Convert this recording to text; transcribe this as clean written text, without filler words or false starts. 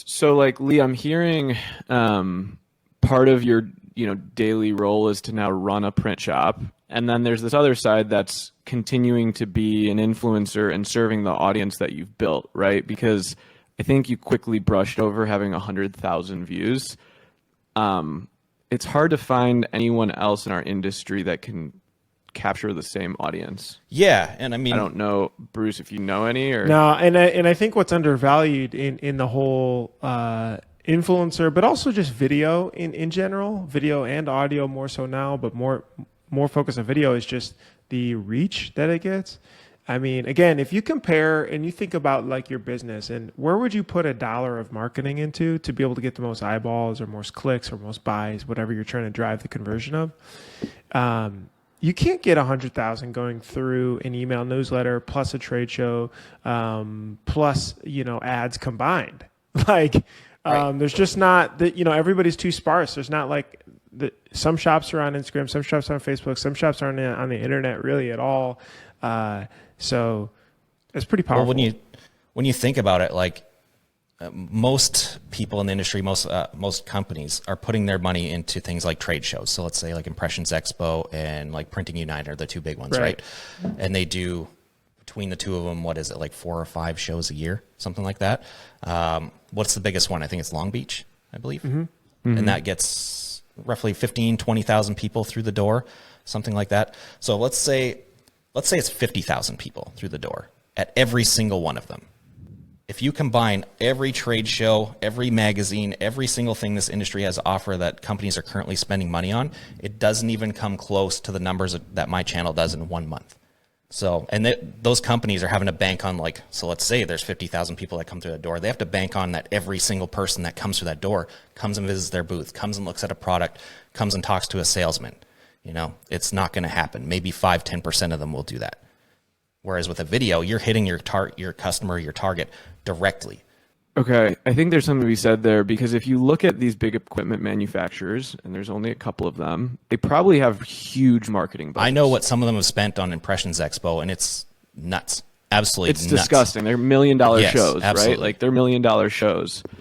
So like Lee, I'm hearing part of your daily role is to now run a print shop, and then there's this other side that's continuing to be an influencer and serving the audience that you've built, right? Because I think you quickly brushed over having 100,000 views. It's hard to find anyone else in our industry that can capture the same audience. Yeah, and I mean, I don't know, Bruce, if you know any or No, and I think what's undervalued in the whole influencer, but also just video in general, video and audio more so now, but more focus on video, is just the reach that it gets. I mean, again, if you compare and you think about like your business and where would you put $1 of marketing into to be able to get the most eyeballs or most clicks or most buys, whatever you're trying to drive the conversion of, you can't get 100,000 going through an email newsletter plus a trade show, plus, ads combined. Like, there's just not that, everybody's too sparse. There's not like some shops are on Instagram, some shops are on Facebook, some shops aren't on the internet really at all. So it's pretty powerful. Well, when you think about it, like most people in the industry, most companies are putting their money into things like trade shows. So let's say like Impressions Expo and like Printing Unite are the two big ones, right? And they do, between the two of them, what is it, like 4 or 5 shows a year, something like that. What's the biggest one? I think it's Long Beach, I believe. And that gets roughly 15, 20,000 people through the door, something like that. So let's say it's 50,000 people through the door at every single one of them. If you combine every trade show, every magazine, every single thing this industry has to offer that companies are currently spending money on, it doesn't even come close to the numbers that my channel does in 1 month. So, and those companies are having to bank on so let's say there's 50,000 people that come through that door. They have to bank on that every single person that comes through that door comes and visits their booth, comes and looks at a product, comes and talks to a salesman. It's not going to happen. Maybe 5-10% of them will do that. Whereas with a video, you're hitting your customer, your target directly. Okay, I think there's something to be said there, because if you look at these big equipment manufacturers, and there's only a couple of them, they probably have huge marketing budgets. I know what some of them have spent on Impressions Expo, and it's nuts. Absolutely nuts. It's disgusting. They're $1 million shows, absolutely. right? Like they're $1 million shows.